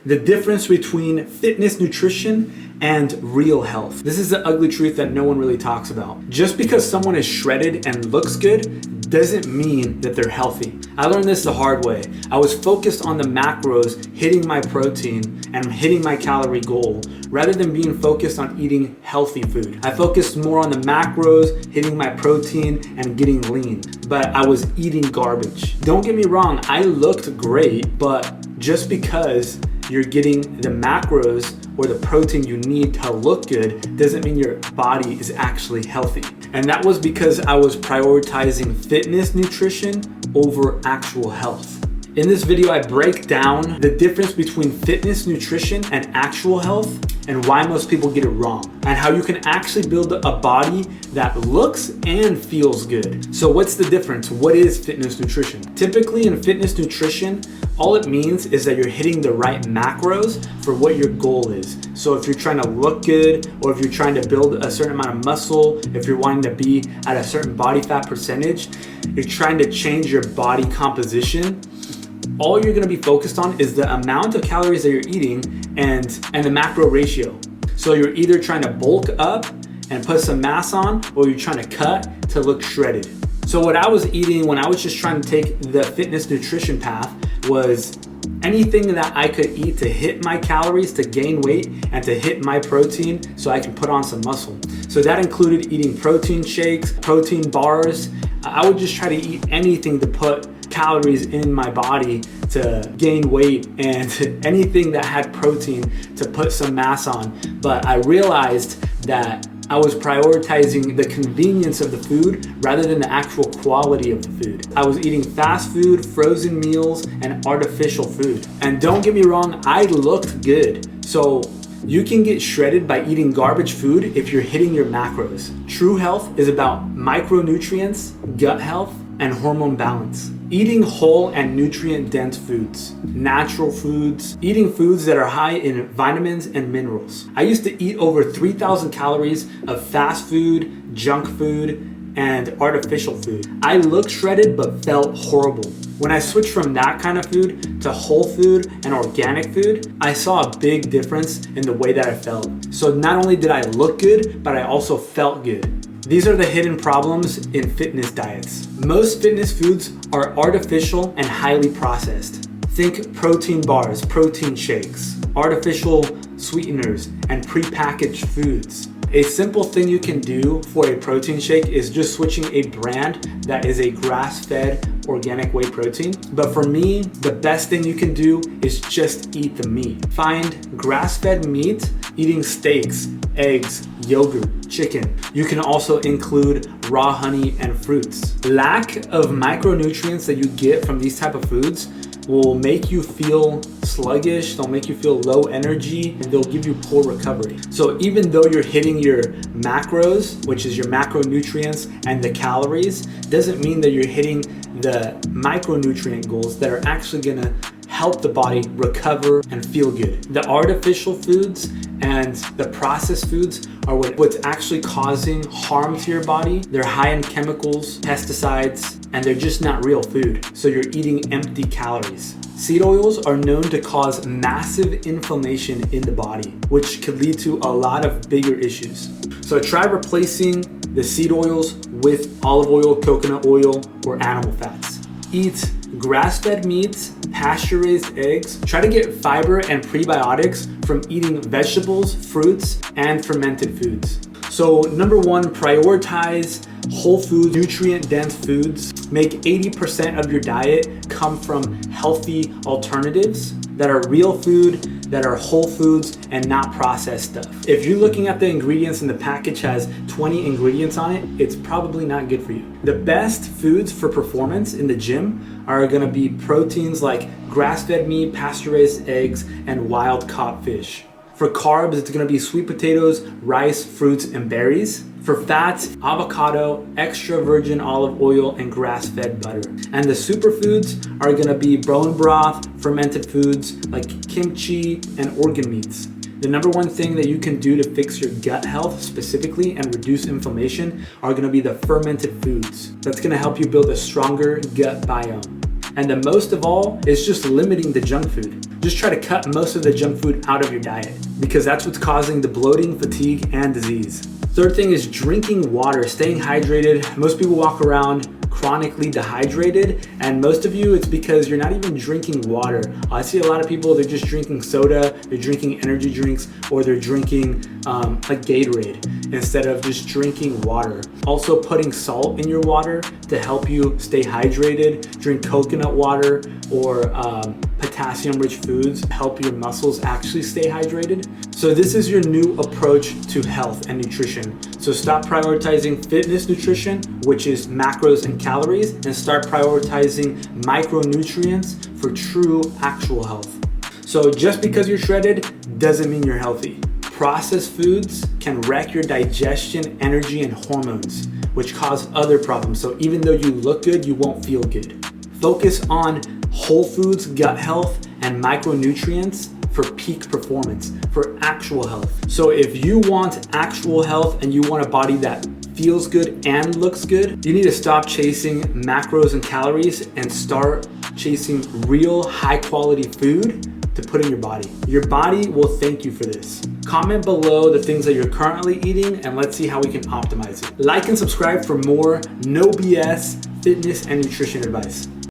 The difference between fitness nutrition and real health. This is the ugly truth that no one really talks about. Just because someone is shredded and looks good doesn't mean that they're healthy. I learned this the hard way. I was focused on the macros, hitting my protein and hitting my calorie goal, rather than being focused on eating healthy food. I focused more on the macros, hitting my protein and getting lean, but I was eating garbage. Don't get me wrong, I looked great, but just because you're getting the macros or the protein you need to look good doesn't mean your body is actually healthy. And that was because I was prioritizing fitness nutrition over actual health. In this video, I break down the difference between fitness nutrition and actual health and why most people get it wrong, and how you can actually build a body that looks and feels good. So what's the difference? What is fitness nutrition? Typically in fitness nutrition, all it means is that you're hitting the right macros for what your goal is. So if you're trying to look good, or if you're trying to build a certain amount of muscle, if you're wanting to be at a certain body fat percentage, you're trying to change your body composition, all you're gonna be focused on is the amount of calories that you're eating and the macro ratio. So you're either trying to bulk up and put some mass on, or you're trying to cut to look shredded. So what I was eating when I was just trying to take the fitness nutrition path was anything that I could eat to hit my calories, to gain weight, and to hit my protein so I can put on some muscle. So that included eating protein shakes, protein bars. I would just try to eat anything to put calories in my body to gain weight, and anything that had protein to put some mass on. But I realized that I was prioritizing the convenience of the food rather than the actual quality of the food. I was eating fast food, frozen meals, and artificial food. And don't get me wrong, I looked good. So you can get shredded by eating garbage food if you're hitting your macros. True health is about micronutrients, gut health, and hormone balance. Eating whole and nutrient-dense foods, natural foods, eating foods that are high in vitamins and minerals. I used to eat over 3,000 calories of fast food, junk food, and artificial food. I looked shredded but felt horrible. When I switched from that kind of food to whole food and organic food, I saw a big difference in the way that I felt. So not only did I look good, but I also felt good. These are the hidden problems in fitness diets. Most fitness foods are artificial and highly processed. Think protein bars, protein shakes, artificial sweeteners, and prepackaged foods. A simple thing you can do for a protein shake is just switching a brand that is a grass-fed organic whey protein. But for me, the best thing you can do is just eat the meat. Find grass-fed meat, eating steaks, eggs, yogurt, chicken. You can also include raw honey and fruits. Lack of micronutrients that you get from these type of foods will make you feel sluggish, they'll make you feel low energy, and they'll give you poor recovery. So even though you're hitting your macros, which is your macronutrients and the calories, doesn't mean that you're hitting the micronutrient goals that are actually gonna help the body recover and feel good. The artificial foods and the processed foods are what's actually causing harm to your body. They're high in chemicals, pesticides, and they're just not real food. So you're eating empty calories. Seed oils are known to cause massive inflammation in the body, which could lead to a lot of bigger issues. So try replacing the seed oils with olive oil, coconut oil, or animal fats. Eat grass-fed meats, pasture-raised eggs. Try to get fiber and prebiotics from eating vegetables, fruits, and fermented foods. So number one, prioritize whole food, nutrient-dense foods. Make 80% of your diet come from healthy alternatives that are real food, that are whole foods, and not processed stuff. If you're looking at the ingredients and the package has 20 ingredients on it, it's probably not good for you. The best foods for performance in the gym are gonna be proteins like grass-fed meat, pasture-raised eggs, and wild-caught fish. For carbs, it's gonna be sweet potatoes, rice, fruits, and berries. For fats, avocado, extra virgin olive oil, and grass-fed butter. And the superfoods are gonna be bone broth, fermented foods like kimchi, and organ meats. The number one thing that you can do to fix your gut health specifically and reduce inflammation are gonna be the fermented foods. That's gonna help you build a stronger gut biome. And the most of all is just limiting the junk food. Just try to cut most of the junk food out of your diet because that's what's causing the bloating, fatigue, and disease. Third thing is drinking water, staying hydrated. Most people walk around chronically dehydrated, and most of you, it's because you're not even drinking water. I see a lot of people, they're just drinking soda, they're drinking energy drinks, or they're drinking like Gatorade instead of just drinking water. Also putting salt in your water to help you stay hydrated. Drink coconut water or potassium rich foods help your muscles actually stay hydrated. So this is your new approach to health and nutrition. So stop prioritizing fitness nutrition, which is macros and calories, and start prioritizing micronutrients for true actual health. So just because you're shredded doesn't mean you're healthy. Processed foods can wreck your digestion, energy, and hormones, which cause other problems. So even though you look good, you won't feel good. Focus on whole foods, gut health, and micronutrients for peak performance, for actual health. So if you want actual health and you want a body that feels good and looks good, you need to stop chasing macros and calories and start chasing real high quality food to put in your body. Your body will thank you for this. Comment below the things that you're currently eating and let's see how we can optimize it. Like and subscribe for more no BS fitness and nutrition advice.